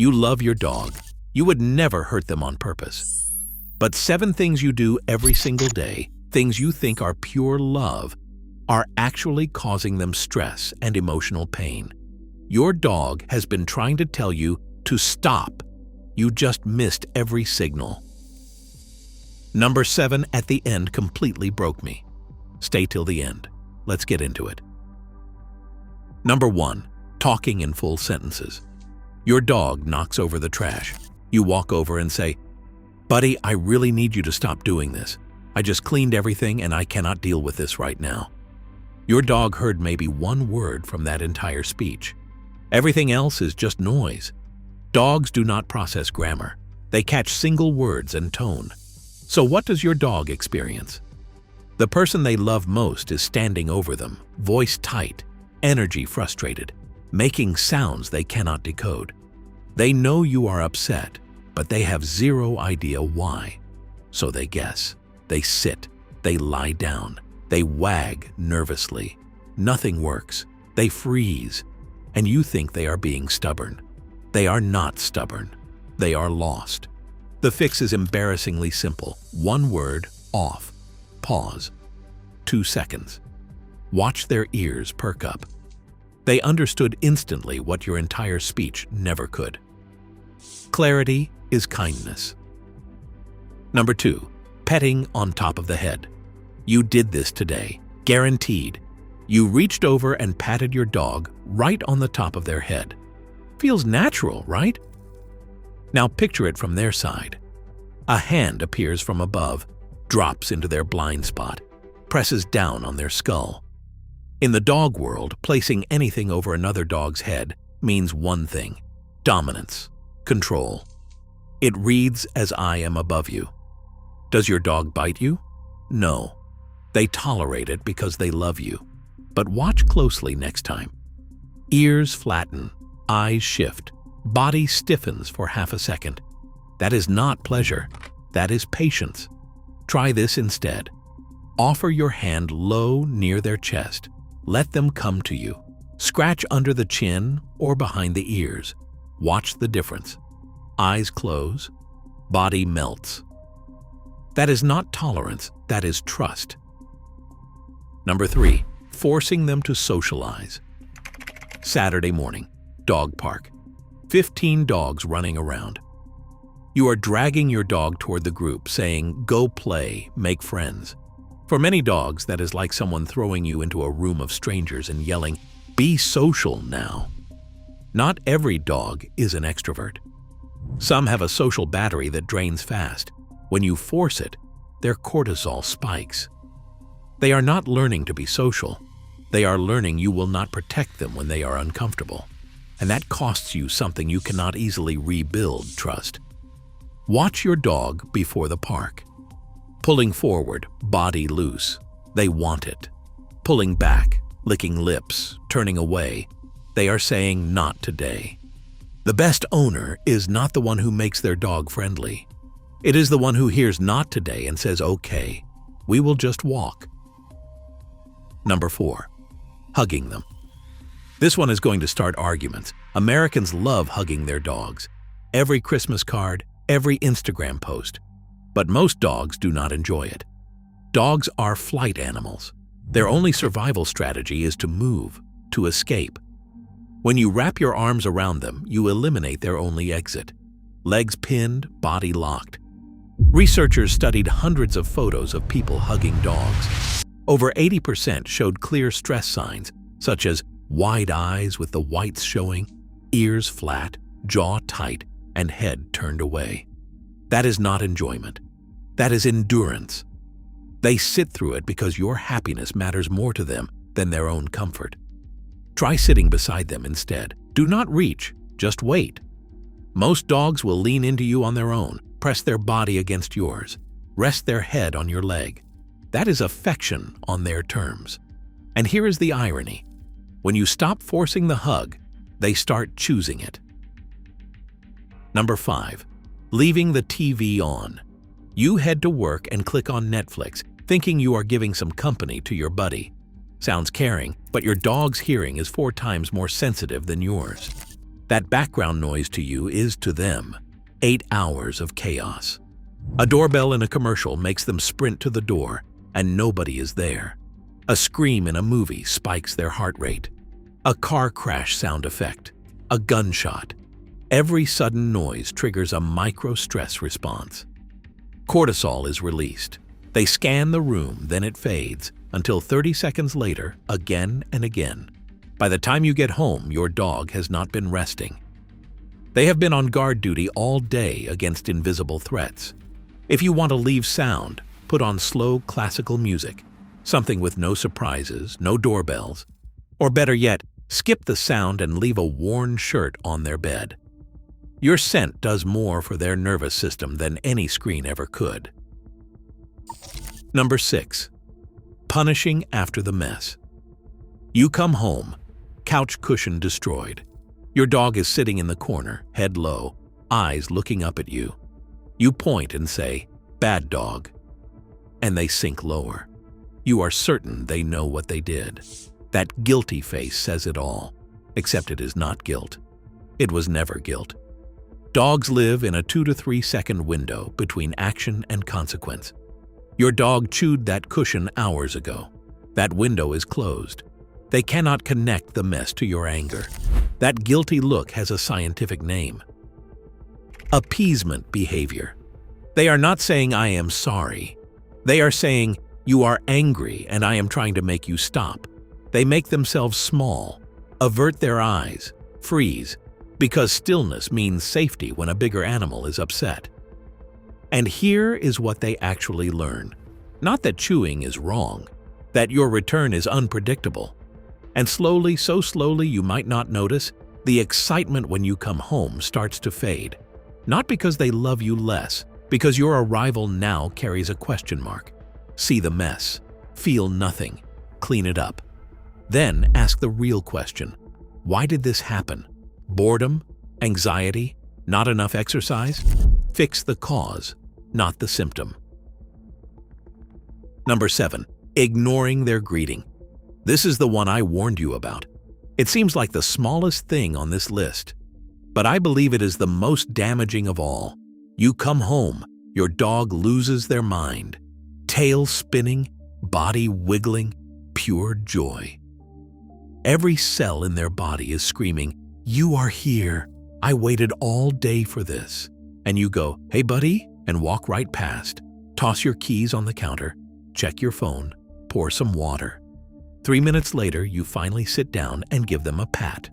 You love your dog. You would never hurt them on purpose. But 7 things you do every single day, things you think are pure love, are actually causing them stress and emotional pain. Your dog has been trying to tell you to stop. You just missed every signal. Number 7 at the end completely broke me. Stay till the end. Let's get into it. Number 1. Talking in full sentences. Your dog knocks over the trash. You walk over and say, "Buddy, I really need you to stop doing this. I just cleaned everything and I cannot deal with this right now." Your dog heard maybe 1 word from that entire speech. Everything else is just noise. Dogs do not process grammar. They catch single words and tone. So what does your dog experience? The person they love most is standing over them, voice tight, energy frustrated, making sounds they cannot decode. They know you are upset, but they have zero idea why. So they guess, they sit, they lie down, they wag nervously. Nothing works. They freeze, and you think they are being stubborn. They are not stubborn. They are lost. The fix is embarrassingly simple. 1 word, off. Pause. 2 seconds. Watch their ears perk up. They understood instantly what your entire speech never could. Clarity is kindness. Number 2. Petting on top of the head. You did this today, guaranteed. You reached over and patted your dog right on the top of their head. Feels natural, right? Now picture it from their side. A hand appears from above, drops into their blind spot, presses down on their skull. In the dog world, placing anything over another dog's head means one thing: dominance, control. It reads as "I am above you." Does your dog bite you? No. They tolerate it because they love you. But watch closely next time. Ears flatten, eyes shift, body stiffens for half a second. That is not pleasure. That is patience. Try this instead. Offer your hand low near their chest. Let them come to you. Scratch under the chin or behind the ears. Watch the difference. Eyes close, body melts. That is not tolerance, that is trust. Number 3. Forcing them to socialize. Saturday morning, dog park. 15 dogs running around. You are dragging your dog toward the group, saying, "Go play, make friends." For many dogs, that is like someone throwing you into a room of strangers and yelling, "Be social now." Not every dog is an extrovert. Some have a social battery that drains fast. When you force it, their cortisol spikes. They are not learning to be social. They are learning you will not protect them when they are uncomfortable. And that costs you something you cannot easily rebuild: trust. Watch your dog before the park. Pulling forward, body loose. They want it. Pulling back, licking lips, turning away. They are saying, "Not today." The best owner is not the one who makes their dog friendly. It is the one who hears "not today" and says, "Okay, we will just walk." Number 4. Hugging them. This one is going to start arguments. Americans love hugging their dogs. Every Christmas card, every Instagram post. But most dogs do not enjoy it. Dogs are flight animals. Their only survival strategy is to move, to escape. When you wrap your arms around them, you eliminate their only exit. Legs pinned, body locked. Researchers studied hundreds of photos of people hugging dogs. Over 80% showed clear stress signs, such as wide eyes with the whites showing, ears flat, jaw tight, and head turned away. That is not enjoyment. That is endurance. They sit through it because your happiness matters more to them than their own comfort. Try sitting beside them instead. Do not reach, just wait. Most dogs will lean into you on their own, press their body against yours, rest their head on your leg. That is affection on their terms. And here is the irony. When you stop forcing the hug, they start choosing it. Number 5. Leaving the TV on. You head to work and click on Netflix, thinking you are giving some company to your buddy. Sounds caring, but your dog's hearing is 4 times more sensitive than yours. That background noise to you is to them 8 hours of chaos. A doorbell in a commercial makes them sprint to the door, and nobody is there. A scream in a movie spikes their heart rate. A car crash sound effect. A gunshot. Every sudden noise triggers a micro-stress response. Cortisol is released. They scan the room, then it fades, until 30 seconds later, again and again. By the time you get home, your dog has not been resting. They have been on guard duty all day against invisible threats. If you want to leave sound, put on slow classical music, something with no surprises, no doorbells, or better yet, skip the sound and leave a worn shirt on their bed. Your scent does more for their nervous system than any screen ever could. Number 6. Punishing after the mess. You come home, couch cushion destroyed. Your dog is sitting in the corner, head low, eyes looking up at you. You point and say, "Bad dog," and they sink lower. You are certain they know what they did. That guilty face says it all, except it is not guilt. It was never guilt. Dogs live in a 2 to 3 second window between action and consequence. Your dog chewed that cushion hours ago. That window is closed. They cannot connect the mess to your anger. That guilty look has a scientific name. Appeasement behavior. They are not saying, "I am sorry." They are saying, "You are angry and I am trying to make you stop." They make themselves small, avert their eyes, freeze, because stillness means safety when a bigger animal is upset. And here is what they actually learn. Not that chewing is wrong, that your return is unpredictable. And slowly, so slowly you might not notice, the excitement when you come home starts to fade. Not because they love you less, because your arrival now carries a question mark. See the mess, feel nothing, clean it up. Then ask the real question. Why did this happen? Boredom? Anxiety? Not enough exercise? Fix the cause, not the symptom. Number 7. Ignoring their greeting. This is the one I warned you about. It seems like the smallest thing on this list, but I believe it is the most damaging of all. You come home, your dog loses their mind. Tail spinning, body wiggling, pure joy. Every cell in their body is screaming, "You are here. I waited all day for this." And you go, "Hey buddy," and walk right past. Toss your keys on the counter, check your phone, pour some water. 3 minutes later, you finally sit down and give them a pat.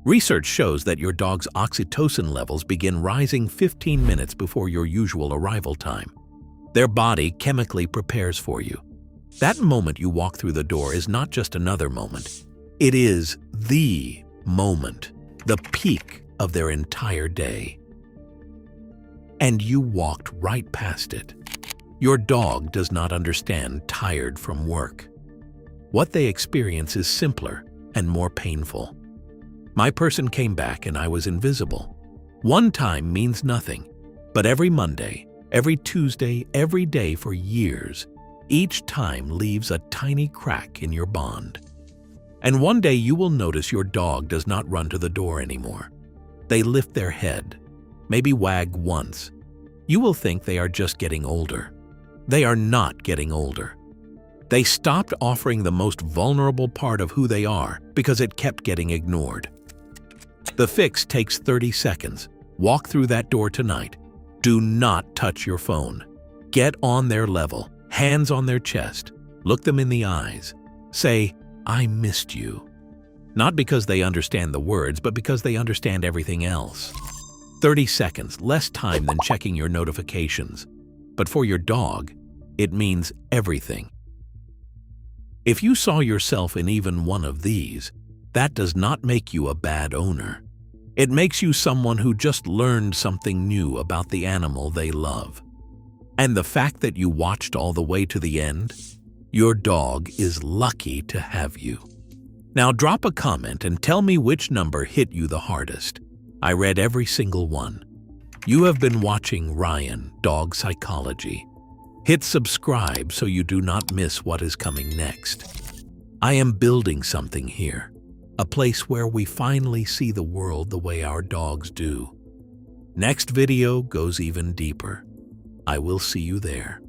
Research shows that your dog's oxytocin levels begin rising 15 minutes before your usual arrival time. Their body chemically prepares for you. That moment you walk through the door is not just another moment. It is the moment, the peak of their entire day. And you walked right past it. Your dog does not understand tired from work. What they experience is simpler and more painful. My person came back and I was invisible. One time means nothing, but every Monday, every Tuesday, every day for years, each time leaves a tiny crack in your bond. And one day you will notice your dog does not run to the door anymore. They lift their head, maybe wag once. You will think they are just getting older. They are not getting older. They stopped offering the most vulnerable part of who they are because it kept getting ignored. The fix takes 30 seconds. Walk through that door tonight. Do not touch your phone. Get on their level, hands on their chest. Look them in the eyes. Say, "I missed you." Not because they understand the words, but because they understand everything else. 30 seconds, less time than checking your notifications. But for your dog, it means everything. If you saw yourself in even one of these, that does not make you a bad owner. It makes you someone who just learned something new about the animal they love. And the fact that you watched all the way to the end, your dog is lucky to have you. Now drop a comment and tell me which number hit you the hardest. I read every single one. You have been watching Ryan, Dog Psychology. Hit subscribe so you do not miss what is coming next. I am building something here. a place where we finally see the world the way our dogs do. Next video goes even deeper. I will see you there.